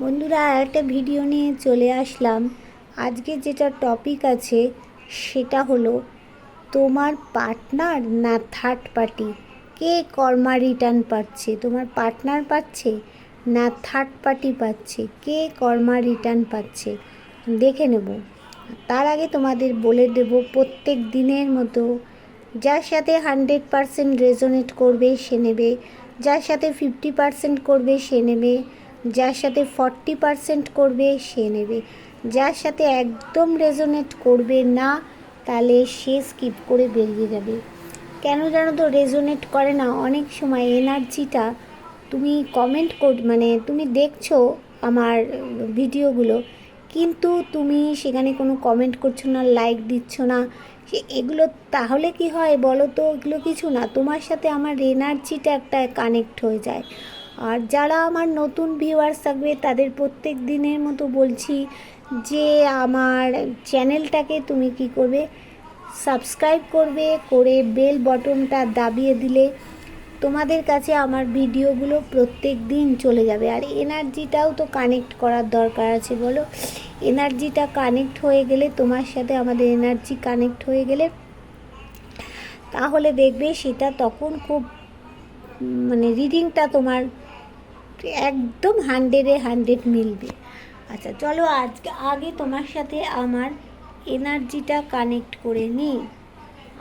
বন্ধুরা, একটা ভিডিও নিয়ে চলে আসলাম। আজকে যেটা টপিক আছে সেটা হলো তোমার পার্টনার না থার্ড পার্টি, কে কর্মা রিটার্ন পাচ্ছে? তোমার পার্টনার পাচ্ছে না থার্ড পার্টি পাচ্ছে? কে কর্মা রিটার্ন পাচ্ছে দেখে নেব। তার আগে তোমাদের বলে দেব, প্রত্যেক দিনের মতো যার সাথে 100% রেজোনেট করবে সে নেবে, যার সাথে 50% করবে সে নেবে, যার সাথে 40% করবে সে নেবে, যার সাথে একদম রেজোনেট করবে না তাহলে সে স্কিপ করে বেরিয়ে যাবে। কেন জানো তো রেজোনেট করে না? অনেক সময় এনার্জিটা তুমি কমেন্ট মানে তুমি দেখছো আমার ভিডিওগুলো, কিন্তু তুমি সেখানে কোনো কমেন্ট করছো না, লাইক দিচ্ছ না। এগুলো তাহলে কি হয় বলো তো? এগুলো কিছু না, তোমার সাথে আমার এনার্জিটা একটা কানেক্ট হয়ে যায়। আর যারা আমার নতুন ভিউয়ার্স থাকবে তাদের প্রত্যেক দিনের মতো বলছি যে আমার চ্যানেলটাকে তুমি কি করবে, সাবস্ক্রাইব করবে, করে বেল বটনটা দাবিয়ে দিলে তোমাদের কাছে আমার ভিডিওগুলো প্রত্যেক দিন চলে যাবে। আর এনার্জিটাও তো কানেক্ট করার দরকার আছে, বলো? এনার্জিটা কানেক্ট হয়ে গেলে, তোমার সাথে আমাদের এনার্জি কানেক্ট হয়ে গেলে তাহলে দেখবে সেটা তখন খুব মানে রিডিংটা তোমার একদম 100-এ 100 মিলবে। আচ্ছা চলো আগে তোমার সাথে আমার এনার্জিটা কানেক্ট করে নিই।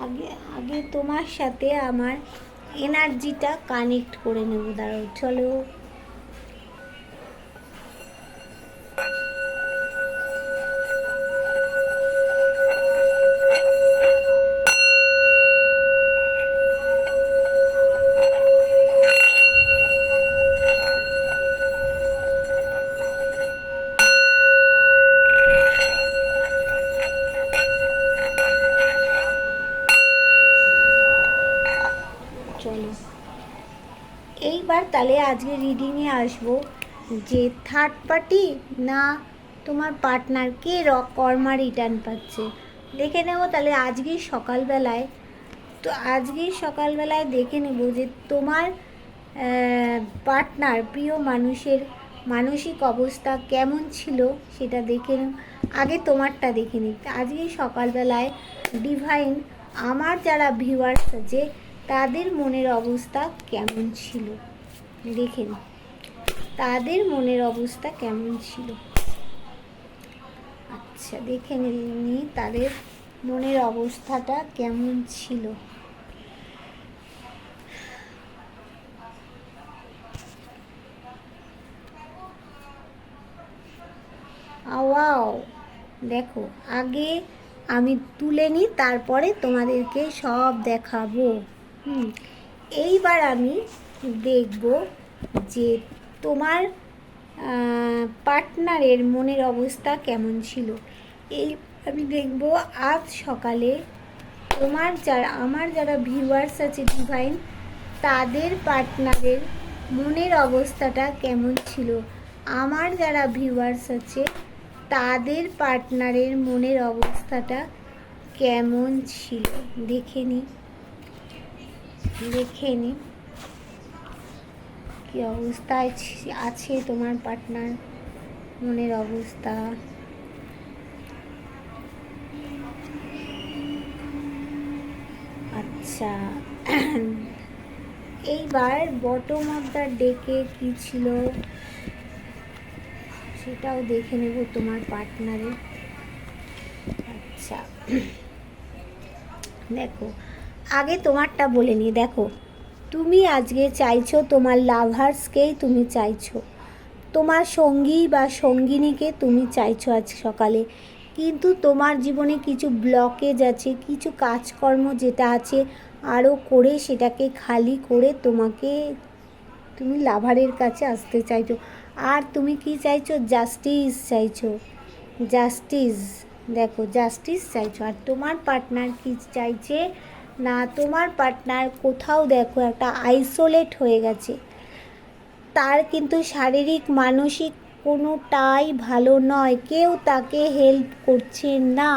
আগে আগে তোমার সাথে আমার এনার্জিটা কানেক্ট করে নেব। দাঁড়াও, চলো। চলো এইবার তাহলে আজকে রিডিংয়ে আসবো যে থার্ড পার্টি না তোমার পার্টনার, কে কর্মা রিটার্ন পাচ্ছে দেখে নেব। তাহলে আজকেই সকালবেলায় দেখে নেব যে তোমার পার্টনার, প্রিয় মানুষের মানসিক অবস্থা কেমন ছিল সেটা দেখে নেব। আগে তোমারটা দেখে নিই। আজকেই সকালবেলায় ডিভাইন আমার যারা ভিউয়ার্স আছে তাদের মনের অবস্থা কেমন ছিল দেখে নিই, তাদের মনের অবস্থা কেমন ছিল। আচ্ছা, দেখে নিই তাদের মনের অবস্থাটা কেমন ছিল। ওয়াও, দেখো আগে আমি তুলে নিই, তারপরে তোমাদেরকে সব দেখাবো। এইবার আমি দেখব যে তোমার পার্টনারের মনের অবস্থা কেমন ছিল। এই আমি দেখব আজ সকালে আমার যারা ভিউয়ার্স আছে ডিভাইন, তাদের পার্টনারের মনের অবস্থাটা কেমন ছিল। আমার যারা ভিউয়ার্স আছে তাদের পার্টনারের মনের অবস্থাটা কেমন ছিল দেখে নিই কি অবস্থায় আছে তোমার পার্টনার, মনের অবস্থা। আচ্ছা, এইবার বটম অফ দ্য ডেকে কি ছিল সেটাও দেখে নেব তোমার পার্টনারের। আচ্ছা দেখো, আগে তোমারটা বলে নিই। দেখো, তুমি আজকে চাইছো তোমার লাভার্সকেই তুমি চাইছো, তোমার সঙ্গী বা সঙ্গিনীকে তুমি চাইছো আজ সকালে, কিন্তু তোমার জীবনে কিছু ব্লকেজ আছে, কিছু কাজকর্ম যেটা আছে আরও করে সেটাকে খালি করে তুমি লাভারের কাছে আসতে চাইছো। আর তুমি কি চাইছো? জাস্টিস চাইছো, জাস্টিস। দেখো, জাস্টিস চাইছো। আর তোমার পার্টনার কি চাইছে না, তোমার পার্টনার কোথাও দেখো একটা আইসোলেট হয়ে গেছে, তার কিন্তু শারীরিক মানসিক কোনোটাই ভালো নয়, কেউ তাকে হেল্প করছে না।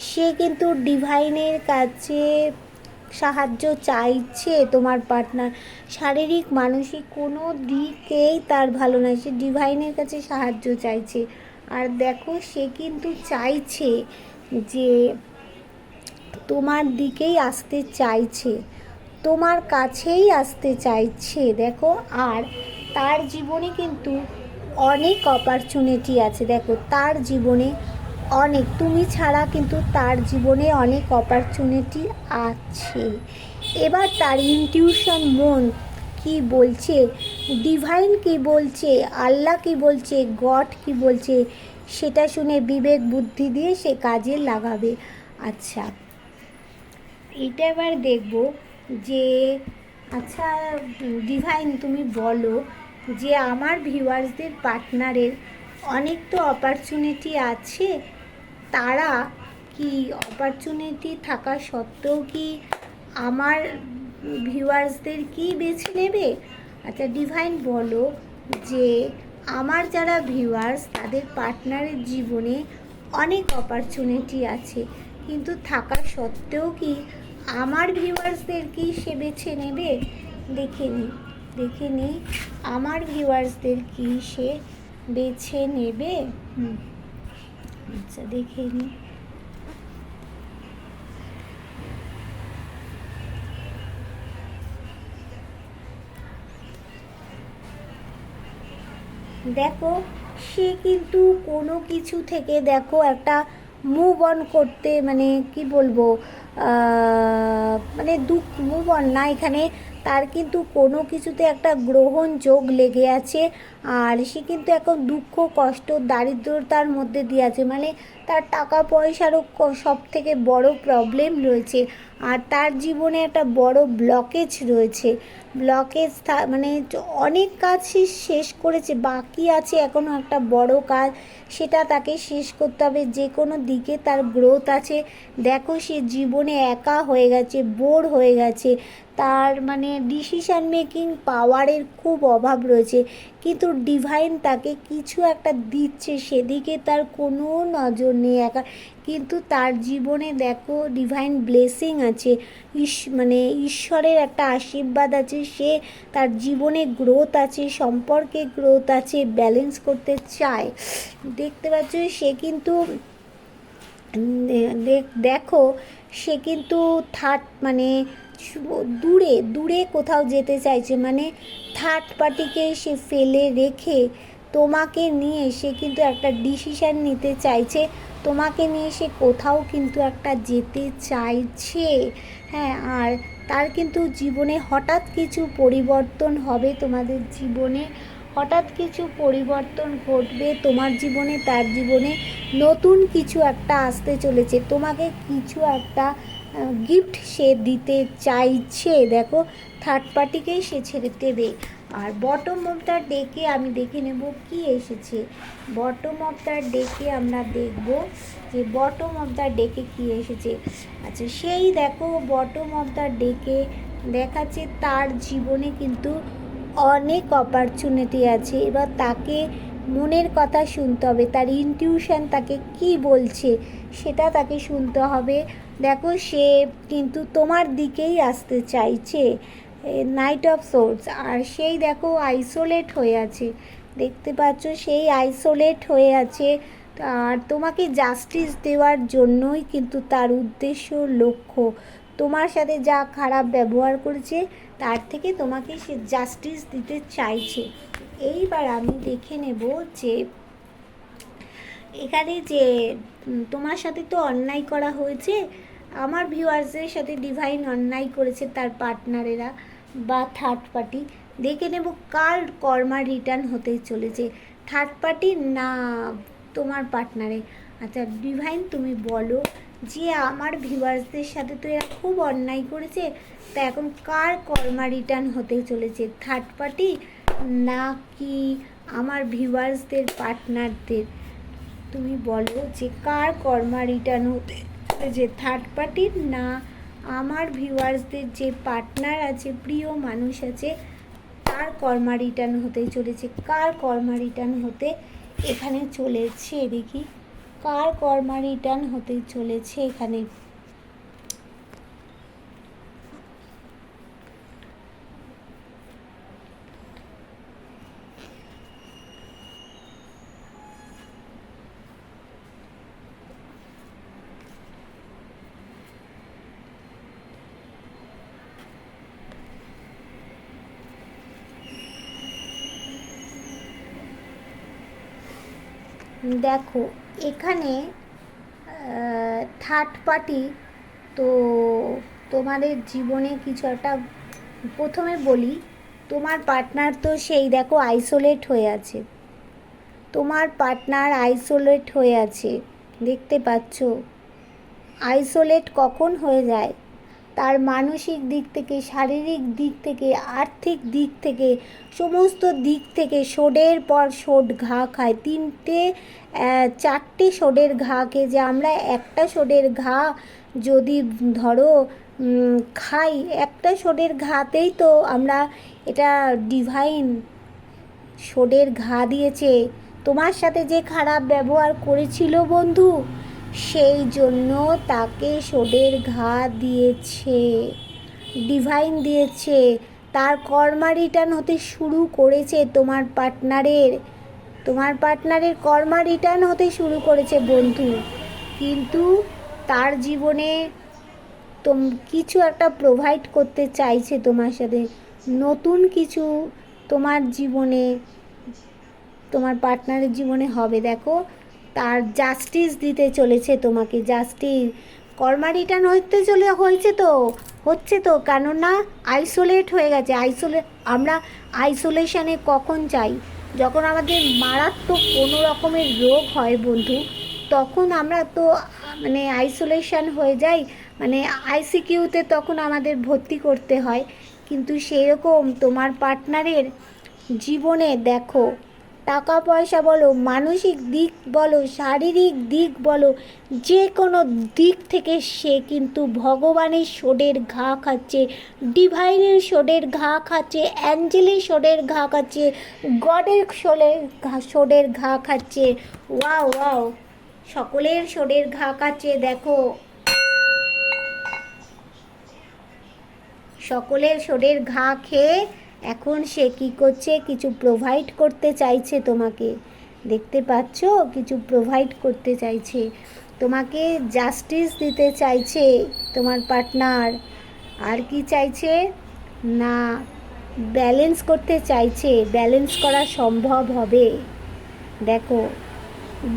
সে কিন্তু ডিভাইনের কাছে সাহায্য চাইছে তোমার পার্টনার, শারীরিক মানসিক কোনো দিকেই তার ভালো নয়, সে ডিভাইনের কাছে সাহায্য চাইছে। আর দেখো সে কিন্তু চাইছে যে তোমার দিকেই আসতে চাইছে, তোমার কাছেই আসতে চাইছে দেখো। আর তার জীবনে কিন্তু অনেক অপরচুনিটি আছে, দেখো তার জীবনে অনেক, তুমি ছাড়া কিন্তু তার জীবনে অনেক অপরচুনিটি আছে। এবার তার ইনটিউশন, মন কি বলছে, ডিভাইন কি বলছে, আল্লাহ কি বলছে, গড কি বলছে, সেটা শুনে বিবেক বুদ্ধি দিয়ে সে কাজে লাগাবে। আচ্ছা, এটা এবার দেখব যে আচ্ছা ডিভাইন তুমি বলো যে আমার ভিউয়ার্সদের পার্টনারের অনেক তো অপরচুনিটি আছে, তারা কি অপরচুনিটি থাকা সত্ত্বেও কি আমার ভিউয়ার্সদের কি বেছে নেবে? আচ্ছা ডিভাইন বলো যে আমার যারা ভিউয়ার্স তাদের পার্টনারের জীবনে অনেক অপরচুনিটি আছে, কিন্তু থাকা সত্ত্বেও কি আমার ভিউয়ার্সদের কি সে বেছে নেবে? দেখে নিই আমার ভিউয়ার্সদের কি সে বেছে নেবে। আচ্ছা দেখে নিই। দেখো সে কিন্তু কোনো কিছু থেকে দেখো একটা মুভ অন করতে, মানে কি বলবো, মানে মুভ অন না, এখানে তার কিন্তু কোনো কিছুতে একটা গ্রহণ যোগ লেগে আছে। আর সে কিন্তু এখন দুঃখ কষ্ট দারিদ্রতার মধ্যে দিয়ে আছে, মানে তার টাকা পয়সারও সব থেকে বড় প্রবলেম রয়েছে। আর তার জীবনে একটা বড় ব্লকেজ রয়েছে, ব্লকেজ মানে অনেক কাজ সে শেষ করেছে, বাকি আছে এখনও একটা বড় কাজ, সেটা তাকে শেষ করতে হবে। যে কোনো দিকে তার গ্রোথ আছে। দেখো সে জীবনে একা হয়ে গেছে, বোর হয়ে গেছে, তার মানে ডিসিশান মেকিং পাওয়ারের খুব অভাব রয়েছে, কিন্তু ডিভাইন তাকে কিছু একটা দিচ্ছে, সেদিকে তার কোনো নজর নেই একা। কিন্তু তার জীবনে দেখো ডিভাইন ব্লেসিং আছে, মানে ঈশ্বরের একটা আশীর্বাদ আছে, সে তার জীবনে গ্রোথ আছে, সম্পর্কে গ্রোথ আছে, ব্যালেন্স করতে চায়। দেখতে পাচ্ছ সে কিন্তু দেখো সে কিন্তু মানে দূরে দূরে কোথাও যেতে চাইছে, মানে থার্ড পার্টিকে সে ফেলে রেখে তোমাকে নিয়ে সে কিন্তু একটা ডিসিশান নিতে চাইছে, তোমাকে নিয়ে সে কোথাও কিন্তু একটা যেতে চাইছে। হ্যাঁ, আর তার কিন্তু জীবনে হঠাৎ কিছু পরিবর্তন হবে, তোমাদের জীবনে হঠাৎ কিছু পরিবর্তন ঘটবে, তোমার জীবনে তার জীবনে নতুন কিছু একটা আসতে চলেছে, তোমাকে কিছু একটা গিফট সে দিতে চাইছে। দেখো থার্ড পার্টিকেই সে ছেড়ে দেবে। আর বটম অফ দ্য ডেকে আমি দেখে নেব কি এসেছে। বটম অফ দ্য ডেকে আমরা দেখব যে বটম অফ দ্য ডেকে কি এসেছে। আচ্ছা সেই দেখো বটম অফ দ্য ডেকে দেখাচ্ছে তার জীবনে কিন্তু অনেক অপরচুনিটি আছে। এবার তাকে মনের কথা শুনতে হবে, তার ইনটিউশন তাকে কি বলছে সেটা তাকে শুনতে হবে। দেখো সে কিন্তু তোমার দিকেই আসতে চাইছে, নাইট অফ সোর্স। আর সেই দেখো আইসোলেট হয়ে আছে, দেখতে পাচ্ছ সেই আইসোলেট হয়ে আছে। আর তোমাকে জাস্টিস দেওয়ার জন্যই কিন্তু তার উদ্দেশ্য, লক্ষ্য, তোমার সাথে যা খারাপ ব্যবহার করেছে তার থেকে তোমাকে সে জাস্টিস দিতে চাইছে। এইবার আমি দেখে নেব যে এখানে যে তোমার সাথে তো অন্যায় করা হয়েছে, আমার ভিউয়ার্সদের সাথে ডিভাইন অন্যায় করেছে তার পার্টনারেরা বা থার্ড পার্টি। দেখে নেব কার কর্মা রিটার্ন হতে চলেছে, থার্ড পার্টি না তোমার পার্টনারে। আচ্ছা ডিভাইন তুমি বলো যে আমার ভিউয়ার্সদের সাথে তো এরা খুব অন্যায় করেছে, তা এখন কার কর্মা রিটার্ন হতে চলেছে, থার্ড পার্টি নাকি আমার ভিউয়ার্সদের পার্টনারদের? তুমি বলো যে কার কর্মা রিটার্ন হতে যে থার্ড পার্টির না আমার ভিউয়ার্সদের যে পার্টনার আছে, প্রিয় মানুষ আছে, তার কর্মা রিটার্ন হতে চলেছে। কার কর্মা রিটার্ন হতে এখানে চলেছে দেখি, কার কর্মা রিটার্ন হতে চলেছে এখানে। দেখো এখানে থার্ড পার্টি, তো তোমাদের জীবনে কিছু একটা, প্রথমে বলি তোমার পার্টনার তো সেই দেখো আইসোলেট হয়ে আছে, তোমার পার্টনার আইসোলেট হয়ে আছে, দেখতে পাচ্ছ। আইসোলেট কখন হয়ে যায়? তার মানসিক দিক থেকে, শারীরিক দিক থেকে, আর্থিক দিক থেকে, সমস্ত দিক থেকে শোধের পর শোধ ঘা খায়। চারটে শোধের ঘা খেয়ে, যে আমরা একটা শোধের ঘা যদি ধরো খাই, একটা শোধের ঘাতেই তো আমরা, এটা ডিভাইন শোধের ঘা দিয়েছে। তোমার সাথে যে খারাপ ব্যবহার করেছিল বন্ধু, সেই জন্য তাকে শোধের ঘা দিয়েছে, ডিভাইন দিয়েছে। তার কর্মা রিটার্ন হতে শুরু করেছে তোমার পার্টনারের কর্মা রিটার্ন হতে শুরু করেছে বন্ধু। কিন্তু তার জীবনে কিছু একটা প্রোভাইড করতে চাইছে তোমার সাথে, নতুন কিছু তোমার জীবনে, তোমার পার্টনারের জীবনে হবে। দেখো তার জাস্টিস দিতে চলেছে তোমাকে, জাস্টিস। কর্মা রিটার্ন হচ্ছে তো কেননা আইসোলেট হয়ে গেছে। আমরা আইসোলেশনে কখন যাই? যখন আমাদের মারাত্মক কোনো রকমের রোগ হয় বন্ধু, তখন আমরা তো মানে আইসোলেশন হয়ে যাই, মানে আইসিকিউতে তখন আমাদের ভর্তি করতে হয়। কিন্তু সেরকম তোমার পার্টনারের জীবনে দেখো, টাকা পয়সা বলো, মানসিক দিক বলো, শারীরিক দিক বলো, যে কোনো দিক থেকে সে কিন্তু ভগবানের শোধের ঘা খাচ্ছে, ডিভাইনের শোধের ঘা খাচ্ছে, অ্যাঞ্জেলের শোধের ঘা খাচ্ছে, গডের শোধের ঘা খাচ্ছে। ওয়াও ওয়াও, সকলের শোধের ঘা খাচ্ছে। দেখো সকলের শোধের ঘা খেয়ে এখন সে কী করছে? কিছু প্রোভাইড করতে চাইছে তোমাকে, দেখতে পাচ্ছ? কিছু প্রোভাইড করতে চাইছে তোমাকে, জাস্টিস দিতে চাইছে তোমার পার্টনার। আর কি চাইছে না, ব্যালেন্স করতে চাইছে, ব্যালেন্স করা সম্ভব হবে। দেখো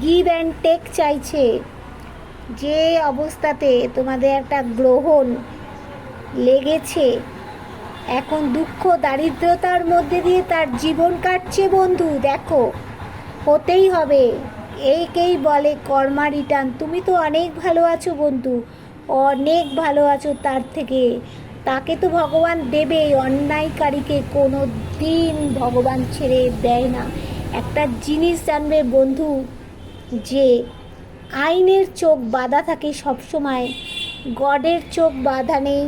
গিভ অ্যান্ড টেক চাইছে, যে অবস্থাতে তোমাদের একটা গ্রহণ লেগেছে, এখন দুঃখ দারিদ্রতার মধ্যে দিয়ে তার জীবন কাটছে বন্ধু। দেখো হতেই হবে, এইকেই বলে কর্মা রিটার্ন। তুমি তো অনেক ভালো আছো বন্ধু, অনেক ভালো আছো। তার থেকে তাকে তো ভগবান দেবেই, অন্যায়কারীকে কোনো দিন ভগবান ছেড়ে দেয় না। একটা জিনিস জানবে বন্ধু, যে আইনের চোখ বাঁধা থাকে সবসময়, গডের চোখ বাঁধা নেই,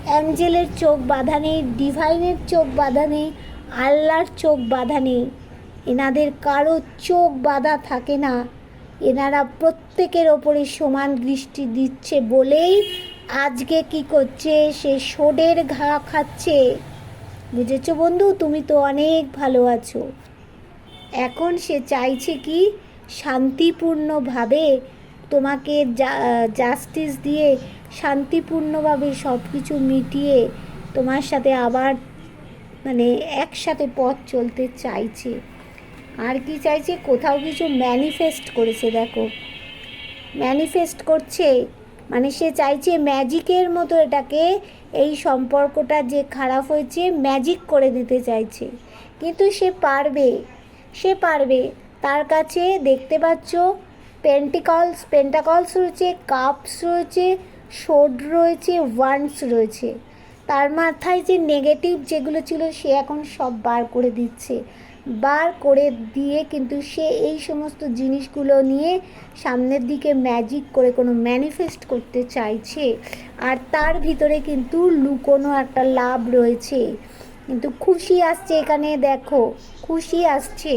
অ্যাঞ্জেলের চোখ বাঁধা নেই, ডিভাইনের চোখ বাঁধা নেই, আল্লাহর চোখ বাঁধা নেই। এনাদের কারো চোখ বাঁধা থাকে না, এনারা প্রত্যেকের ওপরে সমান দৃষ্টি দিচ্ছে বলেই আজকে কি করছে? সে শোধের ঘা খাচ্ছে। বুঝেছো বন্ধু? তুমি তো অনেক ভালো আছো। এখন সে চাইছে কি, শান্তিপূর্ণভাবে তোমাকে জাস্টিস দিয়ে, শান্তিপূর্ণভাবে সব কিছু মিটিয়ে তোমার সাথে আবার মানে একসাথে পথ চলতে চাইছে। আর কি চাইছে? কোথাও কিছু ম্যানিফেস্ট করেছে। দেখো ম্যানিফেস্ট করছে, মানে সে চাইছে ম্যাজিকের মতো এটাকে, এই সম্পর্কটা যে খারাপ হয়েছে ম্যাজিক করে দিতে চাইছে। কিন্তু সে পারবে। তার কাছে দেখতে পাচ্ছ পেন্টাকলস রয়েছে, কাপস রয়েছে, শোড রয়েছে, ওয়ান্ডস রয়েছে। তার মাথায় যে নেগেটিভ যেগুলো ছিল সে এখন সব বার করে দিয়ে কিন্তু সে এই সমস্ত জিনিসগুলো নিয়ে সামনের দিকে ম্যাজিক করে কোনো ম্যানিফেস্ট করতে চাইছে। আর তার ভিতরে কিন্তু লুকোনো একটা লাভ রয়েছে, কিন্তু খুশি আসছে এখানে। দেখো খুশি আসছে।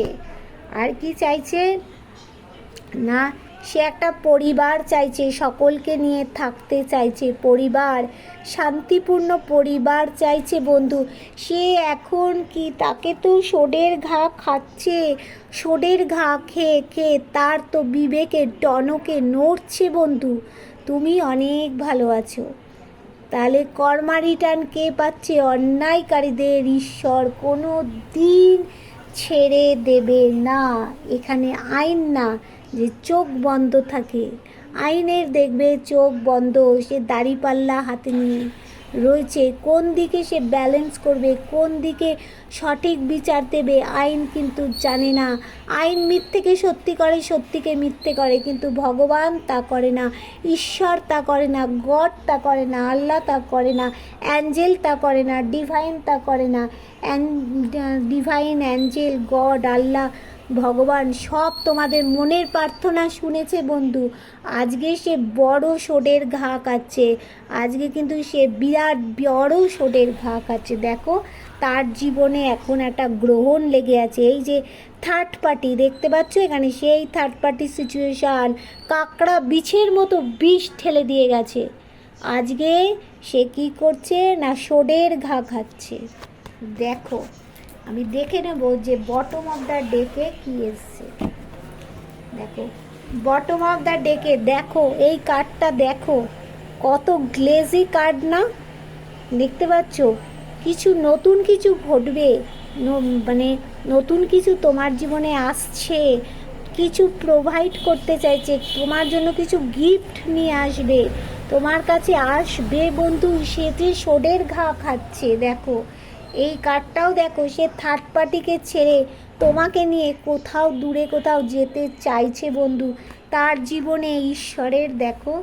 আর কি চাইছে না, সে একটা পরিবার চাইছে, সকলকে নিয়ে থাকতে চাইছে, পরিবার, শান্তিপূর্ণ পরিবার চাইছে বন্ধু। সে এখন কি, তাকে তো শোধের ঘা খাচ্ছে, শোধের ঘা খেয়ে খেয়ে তার তো বিবেকের টনকে নড়ছে বন্ধু। তুমি অনেক ভালো আছো। তাহলে কর্মা রিটার্ন কে পাচ্ছে? অন্যায়কারীদের ঈশ্বর কোনো দিন ছেড়ে দেবে না। এখানে আইন না যে চোখ বন্ধ থাকে, আইনের দেখবে চোখ বন্ধ, সে দাড়িপাল্লা হাতে নিয়ে রয়েছে, কোন দিকে সে ব্যালেন্স করবে, কোন দিকে সঠিক বিচার দেবে আইন কিন্তু জানে না। আইন মিথ্যেকে সত্যি করে, সত্যিকে মিথ্যে করে, কিন্তু ভগবান তা করে না, ঈশ্বর তা করে না, গড তা করে না, আল্লাহ তা করে না, অ্যাঞ্জেল তা করে না, ডিভাইন তা করে না। ডিভাইন, অ্যাঞ্জেল, গড, আল্লাহ, ভগবান সব তোমাদের মনের প্রার্থনা শুনেছে বন্ধু। আজকে সে বড় সোডের ঘা খাচ্ছে, আজকে কিন্তু সে বিরাট বড় সোডের ঘা খাচ্ছে। দেখো তার জীবনে এখন একটা গ্রহণ লেগে আছে, এই যে থার্ড পার্টি দেখতে পাচ্ছ এখানে, সেই থার্ড পার্টি সিচুয়েশান, কাকড়া বিছের মতো বিষ ঠেলে দিয়ে গেছে। আজকে সে কি করছে না, সোডের ঘা খাচ্ছে। দেখো আমি দেখে নেব যে বটম অফ দ্য ডেকে কি এসছে। দেখো বটম অফ দ্য ডেকে, দেখো এই কার্ডটা দেখো, কত গ্লেজি কার্ড না, দেখতে পাচ্ছ? কিছু নতুন কিছু ঘটবে, মানে নতুন কিছু তোমার জীবনে আসছে, কিছু প্রোভাইড করতে চাইছে, তোমার জন্য কিছু গিফট নিয়ে আসবে, তোমার কাছে আসবে বন্ধু। সে যে সোডের ঘা খাচ্ছে, দেখো এই কার্ডটাও দেখো, সে থার্ড পার্টিকে ছেড়ে তোমাকে নিয়ে কোথাও দূরে কোথাও যেতে চাইছে বন্ধু। তার জীবনে ঈশ্বরের দেখো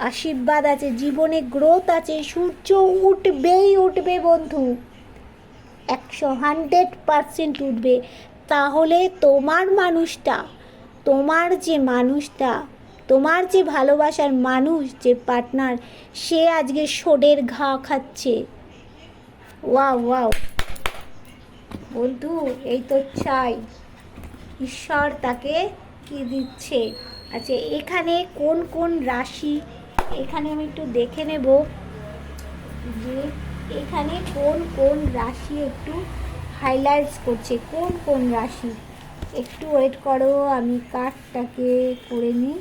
আশীর্বাদ আছে, জীবনে গ্রোথ আছে, সূর্য উঠবেই উঠবে বন্ধু, 100% উঠবে। তাহলে তোমার মানুষটা, তোমার যে মানুষটা, তোমার যে ভালোবাসার মানুষ, যে পার্টনার, সে আজকে সোডের ঘা খাচ্ছে। ওয়াও ওয়াও বন্ধু, এই তো চাই ঈশ্বর তাকে কি দিচ্ছে। আচ্ছা এখানে কোন কোন রাশি, এখানে আমি একটু দেখে নেব যে এখানে কোন কোন রাশি একটু হাইলাইটস করছে, কোন কোন রাশি। একটু ওয়েট করো, আমি কার্ডটাকে করে নিই,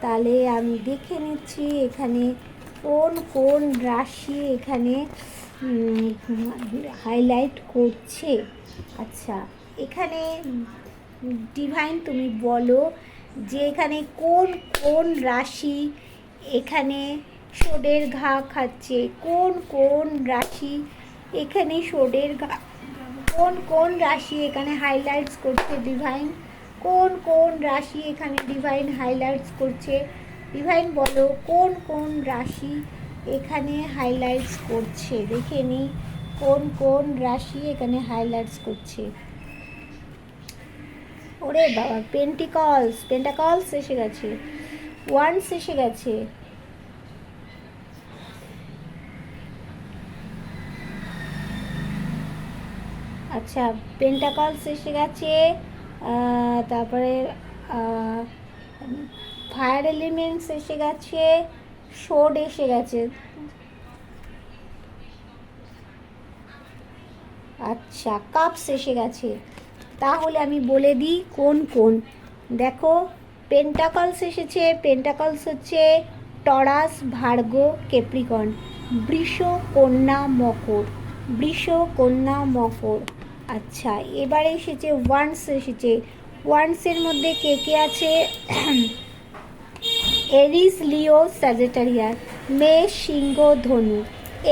তাহলে আমি দেখে নিচ্ছি এখানে কোন কোন রাশি এখানে হাইলাইট করছে। আচ্ছা এখানে ডিভাইন তুমি বলো যে এখানে কোন কোন রাশি এখানে সোডের ঘা খাচ্ছে, কোন কোন রাশি এখানে সোডের ঘা, কোন কোন রাশি এখানে হাইলাইটস করছে ডিভাইন, কোন কোন রাশি এখানে ডিভাইন হাইলাইটস করছে। ডিভাইন বলো কোন কোন রাশি এখানে হাইলাইটস করছে, দেখে নিই কোন কোন রাশি এখানে হাইলাইটস করছে। ওরে বাবা, পেন্টাকলস এসে গেছে, ওয়ান্স এসে গেছে, আচ্ছা পেন্টাকলস এসে গেছে, তারপরে ফায়ার এলিমেন্টস এসে গেছে, শোড এসে গেছে। আচ্ছা কাপস এসে গেছে। তাহলে আমি বলে দিই কোন কোন। দেখো পেন্টাকলস এসেছে, পেন্টাকলস হচ্ছে টরাস, ভার্গো, ক্যাপ্রিকন, বৃষ, কন্যা, মকর, বৃষ, কন্যা, মকর। আচ্ছা এবারে এসেছে ওয়ান্স এসেছে, ওয়ান্সের মধ্যে কে কে আছে? এরিস, লিও, স্যাজিটেরিয়াস, মেষ, সিংহ, ধনু।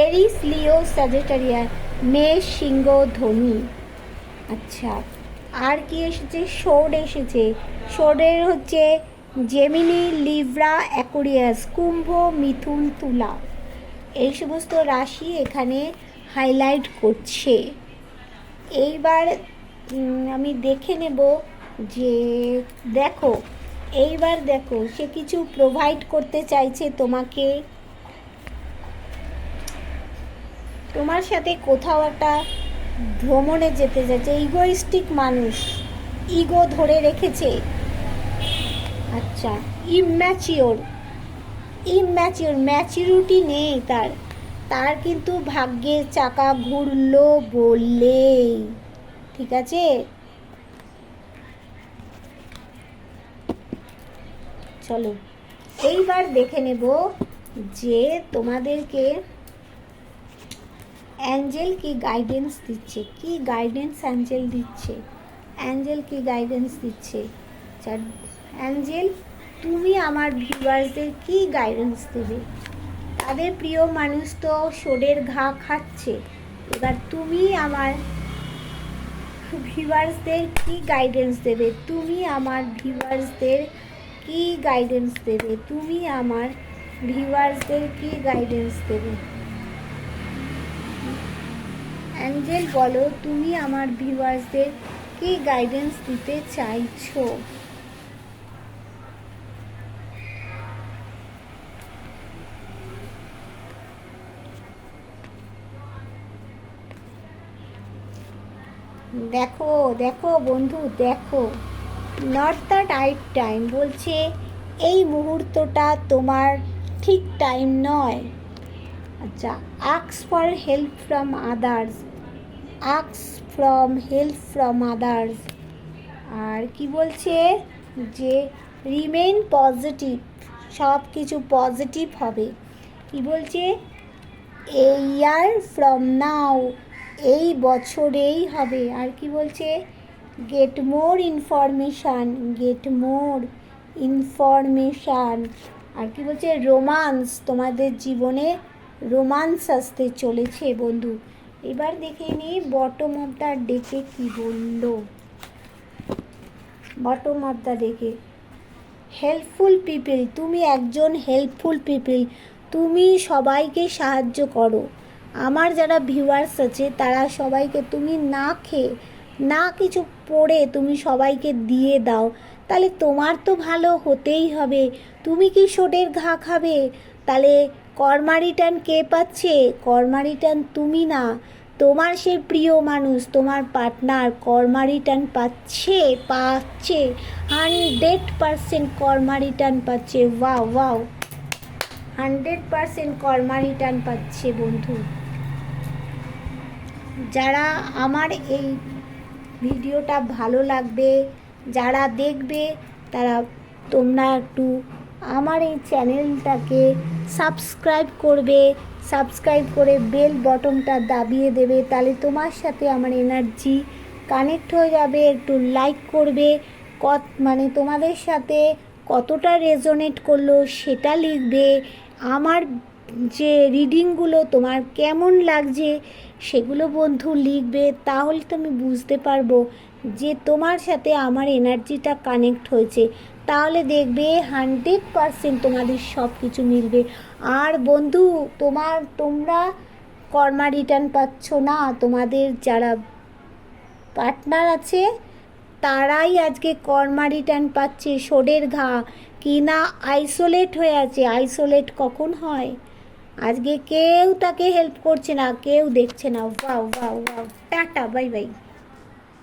এরিস, লিও, স্যাজিটেরিয়াস, মেষ, সিংহ, ধনু। আচ্ছা আর কি এসেছে? শোড এসেছে, শোডের হচ্ছে জেমিনি, লিব্রা, অ্যাকুরিয়াস, কুম্ভ, মিথুন, তুলা। এই সমস্ত রাশি এখানে হাইলাইট করছে। এইবার আমি দেখে নেব যে দেখো, এইবার দেখো সে কিছু প্রোভাইড করতে চাইছে তোমাকে, তোমার সাথে কোথাও একটা ভ্রমণে যেতে যাচ্ছে। ইগোইস্টিক মানুষ, ইগো ধরে রেখেছে। আচ্ছা ইম্যাচিওর, ম্যাচিউরিটি নেই তার, তার কিন্তু ভাগ্যের চাকা ঘুরলো বললেই, ঠিক আছে? চলো এইবার দেখে নেব যে তোমাদেরকে অ্যাঞ্জেল কি গাইডেন্স দিচ্ছে, কি গাইডেন্স অ্যাঞ্জেল দিচ্ছে, অ্যাঞ্জেল কি গাইডেন্স দিচ্ছে। অ্যাঞ্জেল তুমি আমার ভিউয়ার্সদের কি গাইডেন্স দেবে? তাদের প্রিয় মানুষ তো সোডের ঘা খাচ্ছে, এবার তুমি আমার ভিউয়ার্সদের কি গাইডেন্স দেবে? তুমি আমার ভিউয়ার্সদের কি গাইডেন্স দেবে? তুমি আমার ভিউয়ার্সদের কি গাইডেন্স দেবে? অ্যাঞ্জেল বলো, তুমি আমার ভিউয়ার্সদের কি গাইডেন্স দিতে চাইছো? দেখো দেখো বন্ধু, দেখো নট দ্য রাইট টাইম বলছে, এই মুহূর্তটা তোমার ঠিক টাইম নয়। আচ্ছা, ask for help from others, ask from help from others. আর কি বলছে যে রিমেইন পজিটিভ, সব কিছু পজিটিভ হবে। কি বলছে, এ ইয়ার ফ্রম নাও, এই বছরেই হবে। আর কি বলছে, get more information, get more information. আর কি বলছে, রোমান্স, তোমাদের জীবনে রোমান্স আসতে চলেছে বন্ধু। এবার দেখে নিই বটম অফ দ্য ডেকে কী বললো। বটম অফ দ্য ডেকে হেল্পফুল পিপল, তুমি একজন হেল্পফুল পিপল, তুমি সবাইকে সাহায্য করো। আমার যারা ভিউয়ার্স আছে তারা সবাইকে তুমি না খেয়ে না কিছু পড়ে তুমি সবাইকে দিয়ে দাও, তাহলে তোমার তো ভালো হতেই হবে। তুমি কি সোডের ঘা খাবে? তাহলে কর্মা রিটার্ন কে পাচ্ছে? কর্মা রিটার্ন তুমি না, তোমার সেই প্রিয় মানুষ, তোমার পার্টনার কর্মা রিটার্ন পাচ্ছে, 100% কর্মা রিটার্ন পাচ্ছে। ওয়াও ওয়াও, 100% কর্মা রিটার্ন পাচ্ছে বন্ধু। যারা আমার এই ভিডিওটা ভালো লাগবে, যারা দেখবে, তারা তোমরা একটু আমার এই চ্যানেলটাকে সাবস্ক্রাইব করবে, সাবস্ক্রাইব করে বেল বটনটা দাবিয়ে দেবে, তাহলে তোমার সাথে আমার এনার্জি কানেক্ট হয়ে যাবে। একটু লাইক করবে, মানে তোমাদের সাথে কতটা রেজোনেট করলো সেটা লিখবে। আমার যে রিডিংগুলো তোমার কেমন লাগছে সেগুলো বন্ধু লিখবে, তাহলে তো আমি বুঝতে পারবো যে তোমার সাথে আমার এনার্জিটা কানেক্ট হয়েছে। তাহলে দেখবে 100% তোমাদের সব কিছু মিলবে। আর বন্ধু, তোমরা কর্মা রিটার্ন পাচ্ছ না, তোমাদের যারা পার্টনার আছে তারাই আজকে কর্মা রিটার্ন পাচ্ছে। সোডের ঘা কি না আইসোলেট হয়ে আছে। আইসোলেট কখন হয়? আজকে কেউ তাকে হেল্প করছে না, কেউ দেখছে না। Wow wow wow, tata, bye bye.